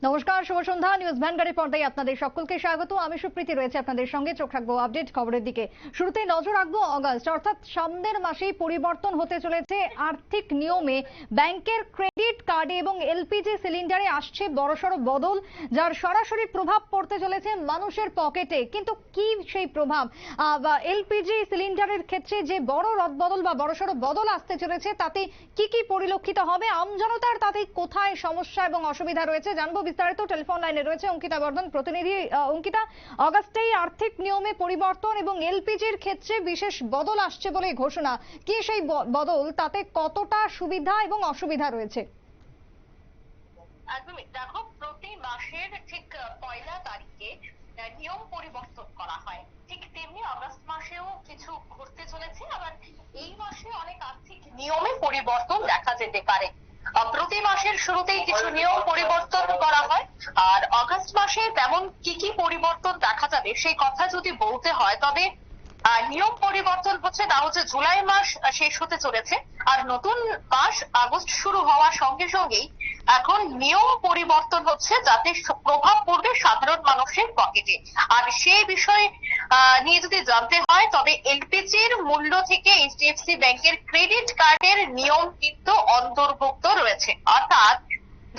নমস্কার, শুভ সন্ধ্যা। নিউজ ভ্যানগার্ডের পর্দায় আপনাদের সকলকে স্বাগত। আমি সুপ্রীতি রয়েছে আপনাদের সঙ্গে। চোখ রাখবো আপডেট খবরের দিকে। শুরুতেই নজর রাখবো অগাস্ট, অর্থাৎ সামনের মাসেই পরিবর্তন হতে চলেছে আর্থিক নিয়মে। ব্যাংকের ক্রেডিট কার্ডে এবং এলপিজি সিলিন্ডারে আসছে বড়সড় বদল, যার সরাসরি প্রভাব পড়তে চলেছে মানুষের পকেটে। কিন্তু কি সেই প্রভাব? এলপিজি সিলিন্ডারের ক্ষেত্রে যে বড় রদবদল বা বড়সড় বদল আসতে চলেছে, তাতে কি কি পরিলক্ষিত হবে, আমজনতার তাতে কোথায় সমস্যা এবং অসুবিধা রয়েছে, জানবো বিস্তারিত। টেলিফোন লাইনে রয়েছে অঙ্কিতা বর্ধন, প্রতিনিধি। অঙ্কিতা, অগাস্টেই আর্থিক নিয়মে পরিবর্তন এবং এলপিজির ক্ষেত্রে বিশেষ বদল আসছে বলে ঘোষণা। কি সেই বদল, তাতে কতটা সুবিধা এবং অসুবিধা রয়েছে? একদমই, দেখো, প্রতি মাসের ঠিক পয়লা তারিখে নিয়ম পরিবর্তন করা হয়। ঠিক তেমনি আগস্ট মাসেও কিছু ঘটতে চলেছে। আবার এই মাসে অনেক আর্থিক নিয়মে পরিবর্তন দেখা যেতে পারে। প্রতি মাসের শুরুতেই কিছু নিয়ম পরিবর্তন করা হয়। আর আগস্ট মাসে তেমন কি কি পরিবর্তন দেখা যাবে সেই কথা যদি বলতে হয়, তবে নিয়ম পরিবর্তন হচ্ছে তা হচ্ছে জুলাই মাস শেষ হতে চলেছে, আর নতুন মাস আগস্ট শুরু হওয়ার সঙ্গে সঙ্গেই এখন নিয়ম পরিবর্তন হচ্ছে, যাতে প্রভাব পড়বে সাধারণ মানুষের পকেটে। আর সেই বিষয় নিয়ে যদি জানতে হয়, তবে এলপিজির মূল্য থেকে এইচডিএফসি ব্যাংকের ক্রেডিট কার্ডের নিয়ম কিন্তু অন্তর্ভুক্ত রয়েছে। অর্থাৎ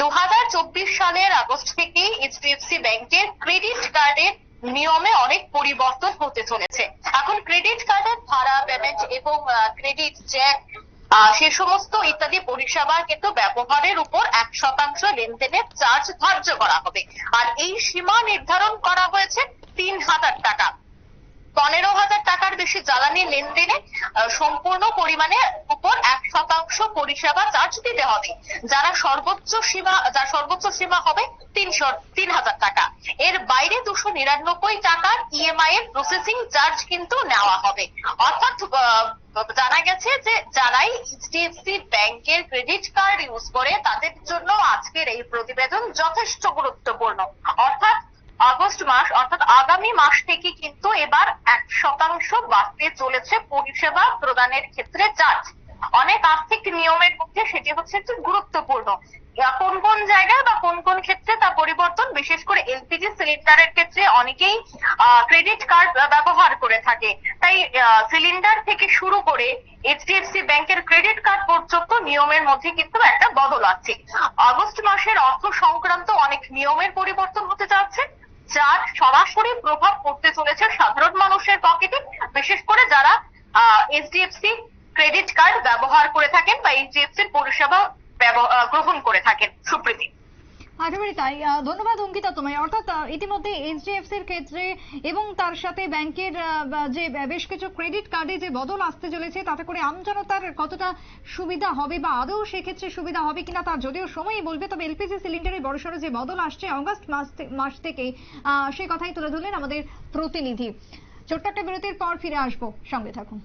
2024 সালের আগস্ট থেকে এইচডিএফসি ব্যাংকের ক্রেডিট কার্ডের নিয়মে অনেক পরিবর্তন হতে চলেছে। এখন ক্রেডিট কার্ডের ভাড়া পেমেন্ট এবং ক্রেডিট চেক সে সমস্ত ইত্যাদি পরিষেবা কিন্তু ব্যবহারের উপর 1% লেনদেনের চার্জ ধার্য করা হবে। আর এই সীমা নির্ধারণ করা হয়েছে 3000 টাকা। 15,000 টাকার বেশি জ্বালানি লেনদেনে সম্পূর্ণ পরিমাণে উপর 1% পরিষেবা চার্জ দিতে হবে। যার সর্বোচ্চ সীমা হবে 3,000 টাকা। এর বাইরে 299 টাকার ইএমআই এর প্রসেসিং চার্জ কিন্তু নেওয়া হবে। অর্থাৎ জানা গেছে যে যারাই এইচডিএফসি ব্যাংকের ক্রেডিট কার্ড ইউজ করে, তাদের জন্য আজকের এই প্রতিবেদন যথেষ্ট গুরুত্বপূর্ণ। অর্থাৎ আগস্ট মাস, অর্থাৎ আগামী মাস থেকে কিন্তু এবার 1% বাড়তে চলেছে পরিষেবা প্রদানের ক্ষেত্রে চার্জ। অনেক আর্থিক নিয়মের মধ্যে সেটি হচ্ছে একটু গুরুত্বপূর্ণ। কোন কোন জায়গায় বা কোন কোন ক্ষেত্রে তা পরিবর্তন, বিশেষ করে এলপিজি সিলিন্ডারের ক্ষেত্রে অনেকেই ক্রেডিট কার্ড ব্যবহার করে থাকে। তাই সিলিন্ডার থেকে শুরু করে এইচডিএফসি ব্যাংকের ক্রেডিট কার্ড পর্যন্ত নিয়মের মধ্যে কিন্তু একটা বদল আছে। আগস্ট মাসের অর্থ সংক্রান্ত অনেক নিয়মের পরিবর্তন হতে যাচ্ছে, যার সরাসরি প্রভাব পড়তে চলেছে সাধারণ মানুষের পকেটে, বিশেষ করে যারা এইচডিএফসি ক্রেডিট কার্ড ব্যবহার করে থাকেন বা এইচডিএফসির পরিষেবা গ্রহণ করে থাকেন। সুপ্রীতি। একেবারে তাই। ধন্যবাদ অঙ্কিতা তোমায়। অর্থাৎ ইতিমধ্যে এইচডিএফসির ক্ষেত্রে এবং তার সাথে ব্যাংকের যে বেশ কিছু ক্রেডিট কার্ডে যে বদল আসতে চলেছে, তাতে করে আমজনতার কতটা সুবিধা হবে বা আদৌ সেক্ষেত্রে সুবিধা হবে কিনা তা যদিও সময়ই বলবে। তবে এলপিজি সিলিন্ডারের বড়সড় যে বদল আসছে অগাস্ট মাস থেকে, সে কথাই তুলে ধরলেন আমাদের প্রতিনিধি। ছোট্ট একটা বিরতির পর ফিরে আসবো, সঙ্গে থাকুন।